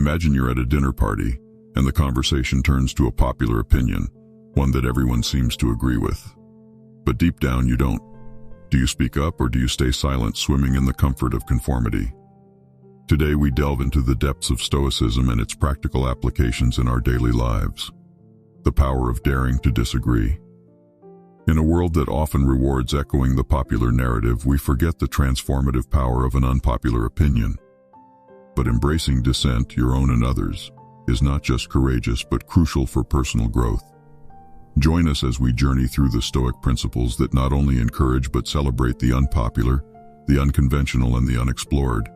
Imagine you're at a dinner party, and the conversation turns to a popular opinion, one that everyone seems to agree with. But deep down, you don't. Do you speak up, or do you stay silent, swimming in the comfort of conformity? Today, we delve into the depths of Stoicism and its practical applications in our daily lives. The power of daring to disagree. In a world that often rewards echoing the popular narrative, we forget the transformative power of an unpopular opinion. But embracing dissent, your own and others, is not just courageous but crucial for personal growth. Join us as we journey through the Stoic principles that not only encourage but celebrate the unpopular, the unconventional, and the unexplored.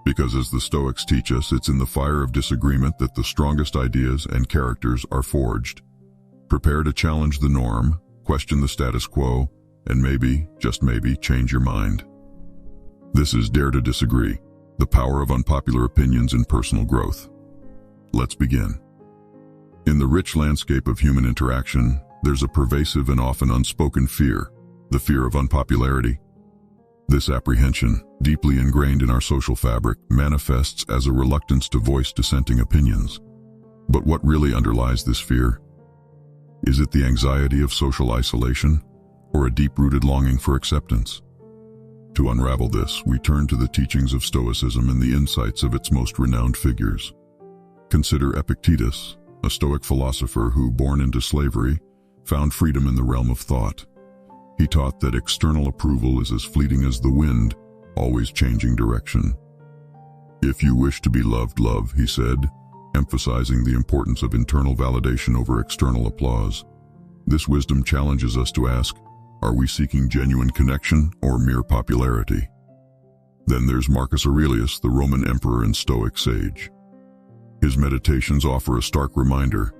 Because as the Stoics teach us, it's in the fire of disagreement that the strongest ideas and characters are forged. Prepare to challenge the norm, question the status quo, and maybe, just maybe, change your mind. This is Dare to Disagree, the power of unpopular opinions in personal growth. Let's begin. In the rich landscape of human interaction, there's a pervasive and often unspoken fear, the fear of unpopularity. This apprehension, deeply ingrained in our social fabric, manifests as a reluctance to voice dissenting opinions. But what really underlies this fear? Is it the anxiety of social isolation, or a deep-rooted longing for acceptance? To unravel this, we turn to the teachings of Stoicism and the insights of its most renowned figures. Consider Epictetus, a Stoic philosopher who, born into slavery, found freedom in the realm of thought. He taught that external approval is as fleeting as the wind, always changing direction. If you wish to be loved, love, he said, emphasizing the importance of internal validation over external applause. This wisdom challenges us to ask, are we seeking genuine connection or mere popularity? Then there's Marcus Aurelius, the Roman emperor and Stoic sage. His meditations offer a stark reminder: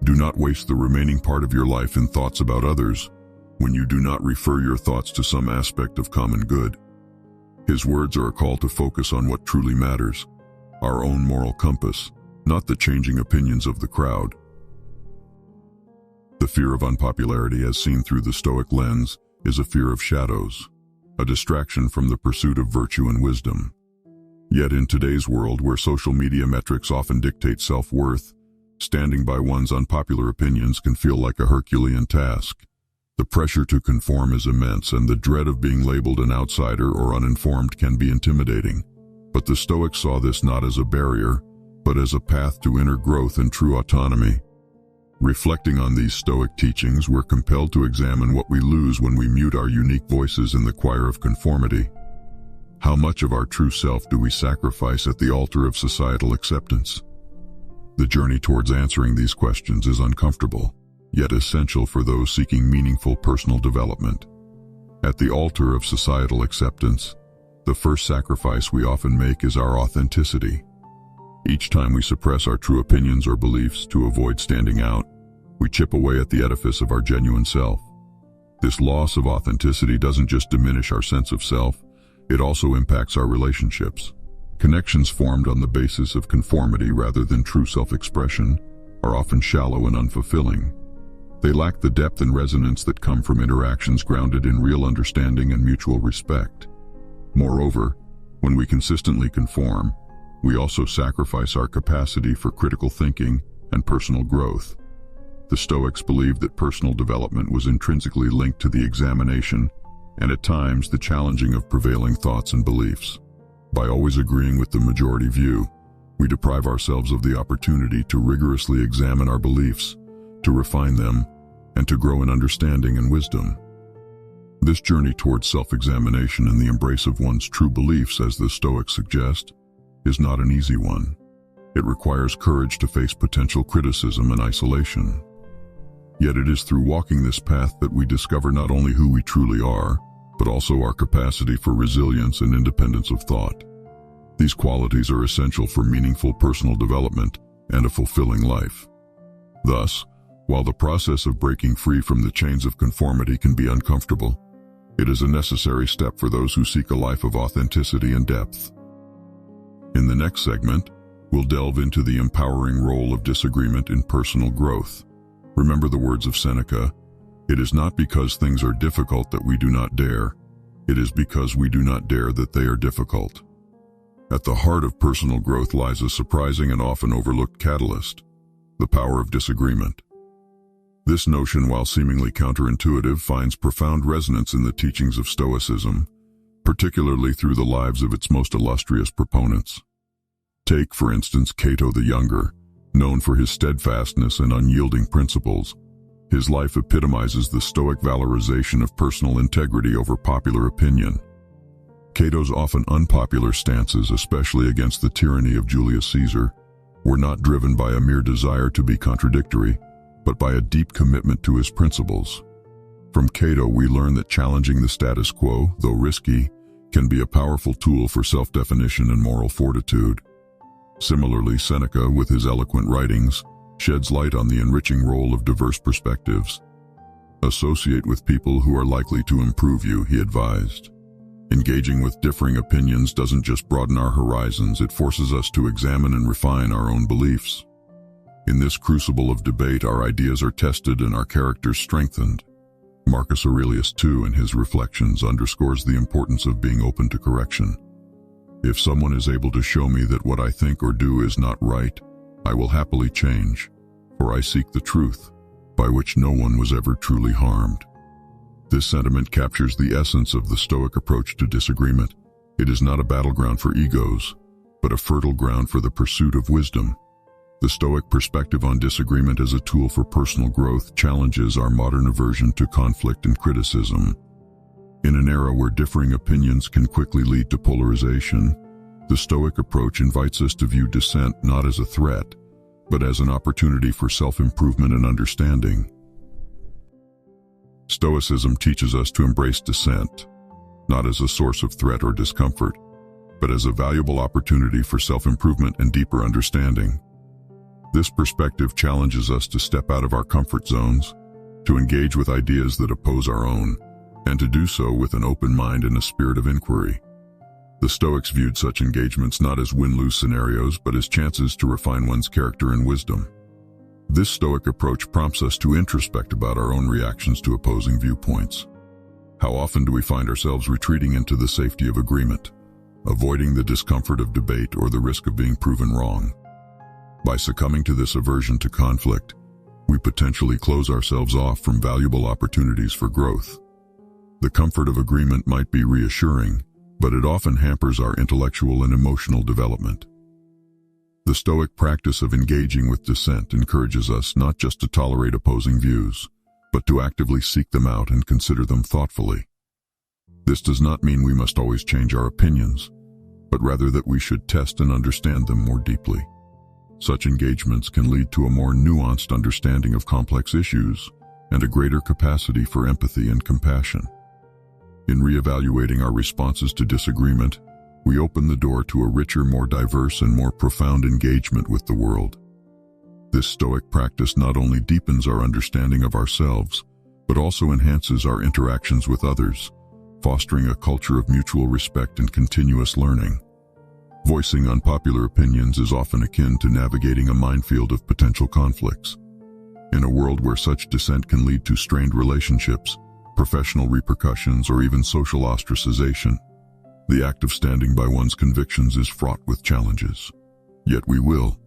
do not waste the remaining part of your life in thoughts about others, when you do not refer your thoughts to some aspect of common good. His words are a call to focus on what truly matters, our own moral compass, not the changing opinions of the crowd. The fear of unpopularity, as seen through the Stoic lens, is a fear of shadows, a distraction from the pursuit of virtue and wisdom. Yet in today's world, where social media metrics often dictate self-worth, standing by one's unpopular opinions can feel like a Herculean task. The pressure to conform is immense, and the dread of being labeled an outsider or uninformed can be intimidating. But the Stoics saw this not as a barrier, but as a path to inner growth and true autonomy. Reflecting on these Stoic teachings, we're compelled to examine what we lose when we mute our unique voices in the choir of conformity. How much of our true self do we sacrifice at the altar of societal acceptance? The journey towards answering these questions is uncomfortable, yet essential for those seeking meaningful personal development. At the altar of societal acceptance, the first sacrifice we often make is our authenticity. Each time we suppress our true opinions or beliefs to avoid standing out, we chip away at the edifice of our genuine self. This loss of authenticity doesn't just diminish our sense of self, it also impacts our relationships. Connections formed on the basis of conformity rather than true self-expression are often shallow and unfulfilling. They lack the depth and resonance that come from interactions grounded in real understanding and mutual respect. Moreover, when we consistently conform, we also sacrifice our capacity for critical thinking and personal growth. The Stoics believed that personal development was intrinsically linked to the examination and at times the challenging of prevailing thoughts and beliefs. By always agreeing with the majority view, we deprive ourselves of the opportunity to rigorously examine our beliefs, to refine them, and to grow in understanding and wisdom. This journey towards self-examination and the embrace of one's true beliefs, as the Stoics suggest, is not an easy one. It requires courage to face potential criticism and isolation. Yet it is through walking this path that we discover not only who we truly are, but also our capacity for resilience and independence of thought. These qualities are essential for meaningful personal development and a fulfilling life. Thus, while the process of breaking free from the chains of conformity can be uncomfortable, it is a necessary step for those who seek a life of authenticity and depth. In the next segment, we'll delve into the empowering role of disagreement in personal growth. Remember the words of Seneca, "It is not because things are difficult that we do not dare. It is because we do not dare that they are difficult." At the heart of personal growth lies a surprising and often overlooked catalyst: the power of disagreement. This notion, while seemingly counterintuitive, finds profound resonance in the teachings of Stoicism, particularly through the lives of its most illustrious proponents. Take, for instance, Cato the Younger, known for his steadfastness and unyielding principles. His life epitomizes the Stoic valorization of personal integrity over popular opinion. Cato's often unpopular stances, especially against the tyranny of Julius Caesar, were not driven by a mere desire to be contradictory, but by a deep commitment to his principles. From Cato, we learn that challenging the status quo, though risky, can be a powerful tool for self-definition and moral fortitude. Similarly, Seneca, with his eloquent writings, sheds light on the enriching role of diverse perspectives. Associate with people who are likely to improve you, he advised. Engaging with differing opinions doesn't just broaden our horizons, it forces us to examine and refine our own beliefs. In this crucible of debate, our ideas are tested and our characters strengthened. Marcus Aurelius, too, in his reflections, underscores the importance of being open to correction. If someone is able to show me that what I think or do is not right, I will happily change, for I seek the truth, by which no one was ever truly harmed. This sentiment captures the essence of the Stoic approach to disagreement. It is not a battleground for egos, but a fertile ground for the pursuit of wisdom. The Stoic perspective on disagreement as a tool for personal growth challenges our modern aversion to conflict and criticism. In an era where differing opinions can quickly lead to polarization, the Stoic approach invites us to view dissent not as a threat, but as an opportunity for self-improvement and understanding. Stoicism teaches us to embrace dissent, not as a source of threat or discomfort, but as a valuable opportunity for self-improvement and deeper understanding. This perspective challenges us to step out of our comfort zones, to engage with ideas that oppose our own, and to do so with an open mind and a spirit of inquiry. The Stoics viewed such engagements not as win-lose scenarios, but as chances to refine one's character and wisdom. This Stoic approach prompts us to introspect about our own reactions to opposing viewpoints. How often do we find ourselves retreating into the safety of agreement, avoiding the discomfort of debate or the risk of being proven wrong? By succumbing to this aversion to conflict, we potentially close ourselves off from valuable opportunities for growth. The comfort of agreement might be reassuring, but it often hampers our intellectual and emotional development. The Stoic practice of engaging with dissent encourages us not just to tolerate opposing views, but to actively seek them out and consider them thoughtfully. This does not mean we must always change our opinions, but rather that we should test and understand them more deeply. Such engagements can lead to a more nuanced understanding of complex issues and a greater capacity for empathy and compassion. In reevaluating our responses to disagreement, we open the door to a richer, more diverse, and more profound engagement with the world. This Stoic practice not only deepens our understanding of ourselves, but also enhances our interactions with others, fostering a culture of mutual respect and continuous learning. Voicing unpopular opinions is often akin to navigating a minefield of potential conflicts. In a world where such dissent can lead to strained relationships, professional repercussions, or even social ostracization, the act of standing by one's convictions is fraught with challenges. Yet we will,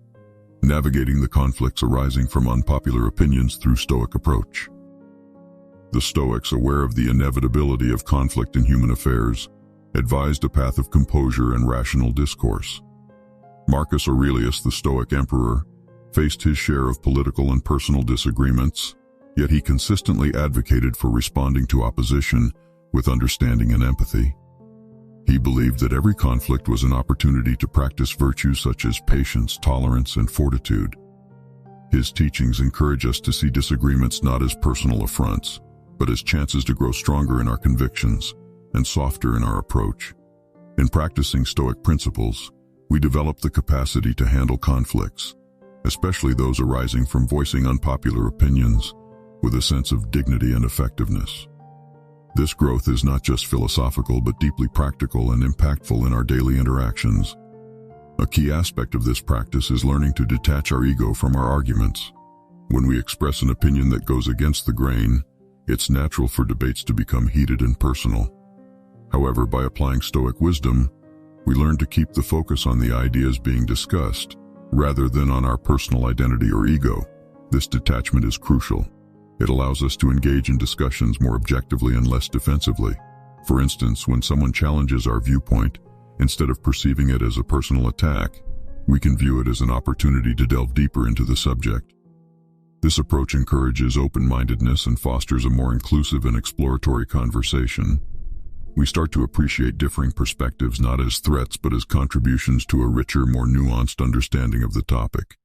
navigating the conflicts arising from unpopular opinions through Stoic approach. The Stoics, aware of the inevitability of conflict in human affairs, advised a path of composure and rational discourse. Marcus Aurelius, the Stoic emperor, faced his share of political and personal disagreements, yet he consistently advocated for responding to opposition with understanding and empathy. He believed that every conflict was an opportunity to practice virtues such as patience, tolerance, and fortitude. His teachings encourage us to see disagreements not as personal affronts, but as chances to grow stronger in our convictions and softer in our approach. In practicing Stoic principles, we develop the capacity to handle conflicts, especially those arising from voicing unpopular opinions, with a sense of dignity and effectiveness. This growth is not just philosophical but deeply practical and impactful in our daily interactions. A key aspect of this practice is learning to detach our ego from our arguments. When we express an opinion that goes against the grain, it's natural for debates to become heated and personal. However, by applying Stoic wisdom, We learn to keep the focus on the ideas being discussed, rather than on our personal identity or ego. This detachment is crucial. It allows us to engage in discussions more objectively and less defensively. For instance, when someone challenges our viewpoint, instead of perceiving it as a personal attack, we can view it as an opportunity to delve deeper into the subject. This approach encourages open-mindedness and fosters a more inclusive and exploratory conversation. We start to appreciate differing perspectives not as threats but as contributions to a richer, more nuanced understanding of the topic.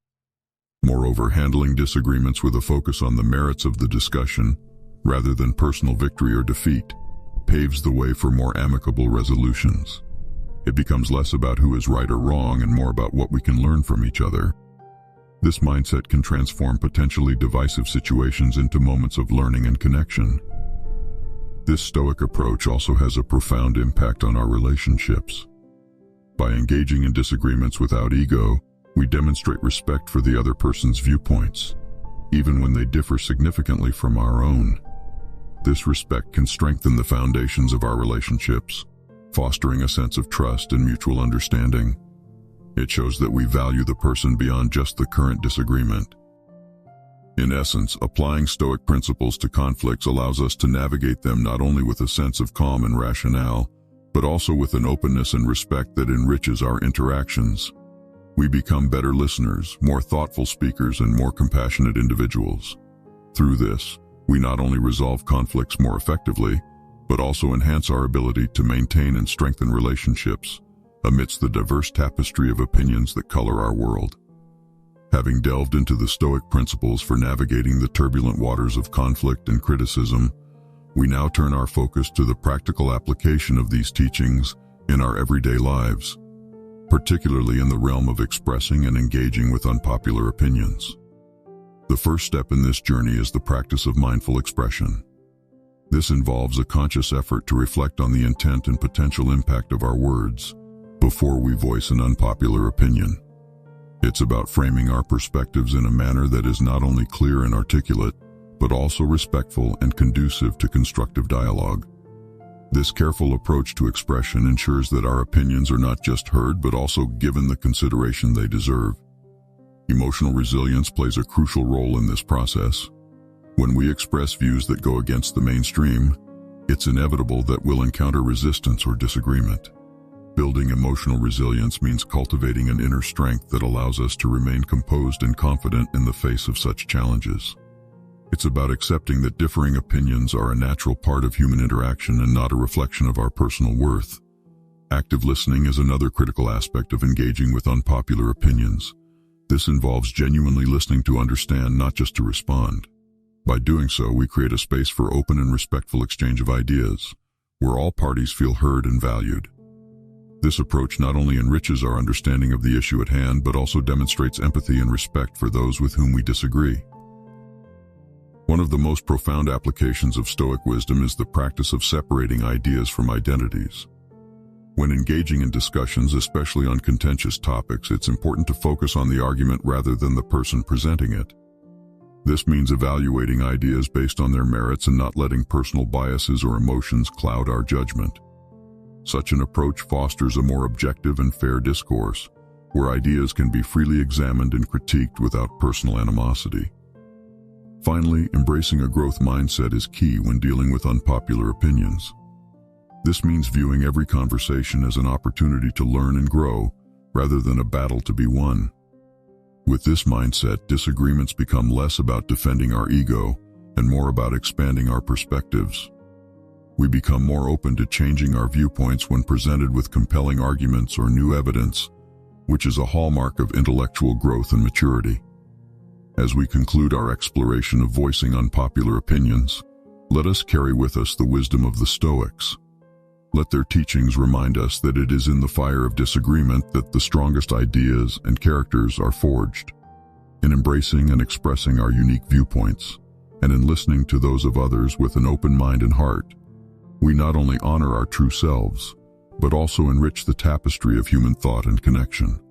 Moreover, handling disagreements with a focus on the merits of the discussion, rather than personal victory or defeat, paves the way for more amicable resolutions. It becomes less about who is right or wrong and more about what we can learn from each other. This mindset can transform potentially divisive situations into moments of learning and connection. This Stoic approach also has a profound impact on our relationships. By engaging in disagreements without ego, we demonstrate respect for the other person's viewpoints, even when they differ significantly from our own. This respect can strengthen the foundations of our relationships, fostering a sense of trust and mutual understanding. It shows that we value the person beyond just the current disagreement. In essence, applying Stoic principles to conflicts allows us to navigate them not only with a sense of calm and rationale, but also with an openness and respect that enriches our interactions. We become better listeners, more thoughtful speakers, and more compassionate individuals. Through this, we not only resolve conflicts more effectively, but also enhance our ability to maintain and strengthen relationships amidst the diverse tapestry of opinions that color our world. Having delved into the Stoic principles for navigating the turbulent waters of conflict and criticism, we now turn our focus to the practical application of these teachings in our everyday lives, particularly in the realm of expressing and engaging with unpopular opinions. The first step in this journey is the practice of mindful expression. This involves a conscious effort to reflect on the intent and potential impact of our words before we voice an unpopular opinion. It's about framing our perspectives in a manner that is not only clear and articulate, but also respectful and conducive to constructive dialogue. This careful approach to expression ensures that our opinions are not just heard but also given the consideration they deserve. Emotional resilience plays a crucial role in this process. When we express views that go against the mainstream, it's inevitable that we'll encounter resistance or disagreement. Building emotional resilience means cultivating an inner strength that allows us to remain composed and confident in the face of such challenges. It's about accepting that differing opinions are a natural part of human interaction and not a reflection of our personal worth. Active listening is another critical aspect of engaging with unpopular opinions. This involves genuinely listening to understand, not just to respond. By doing so, we create a space for open and respectful exchange of ideas, where all parties feel heard and valued. This approach not only enriches our understanding of the issue at hand, but also demonstrates empathy and respect for those with whom we disagree. One of the most profound applications of Stoic wisdom is the practice of separating ideas from identities. When engaging in discussions, especially on contentious topics, it's important to focus on the argument rather than the person presenting it. This means evaluating ideas based on their merits and not letting personal biases or emotions cloud our judgment. Such an approach fosters a more objective and fair discourse, where ideas can be freely examined and critiqued without personal animosity. Finally, embracing a growth mindset is key when dealing with unpopular opinions. This means viewing every conversation as an opportunity to learn and grow, rather than a battle to be won. With this mindset, disagreements become less about defending our ego and more about expanding our perspectives. We become more open to changing our viewpoints when presented with compelling arguments or new evidence, which is a hallmark of intellectual growth and maturity. As we conclude our exploration of voicing unpopular opinions, let us carry with us the wisdom of the Stoics. Let their teachings remind us that it is in the fire of disagreement that the strongest ideas and characters are forged. In embracing and expressing our unique viewpoints, and in listening to those of others with an open mind and heart, we not only honor our true selves, but also enrich the tapestry of human thought and connection.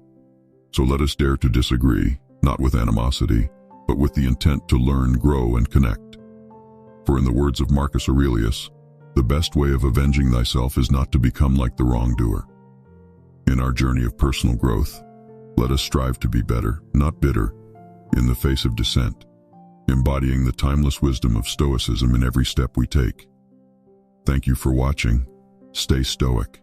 So let us dare to disagree, not with animosity, but with the intent to learn, grow, and connect. For in the words of Marcus Aurelius, the best way of avenging thyself is not to become like the wrongdoer. In our journey of personal growth, let us strive to be better, not bitter, in the face of dissent, embodying the timeless wisdom of Stoicism in every step we take. Thank you for watching. Stay stoic.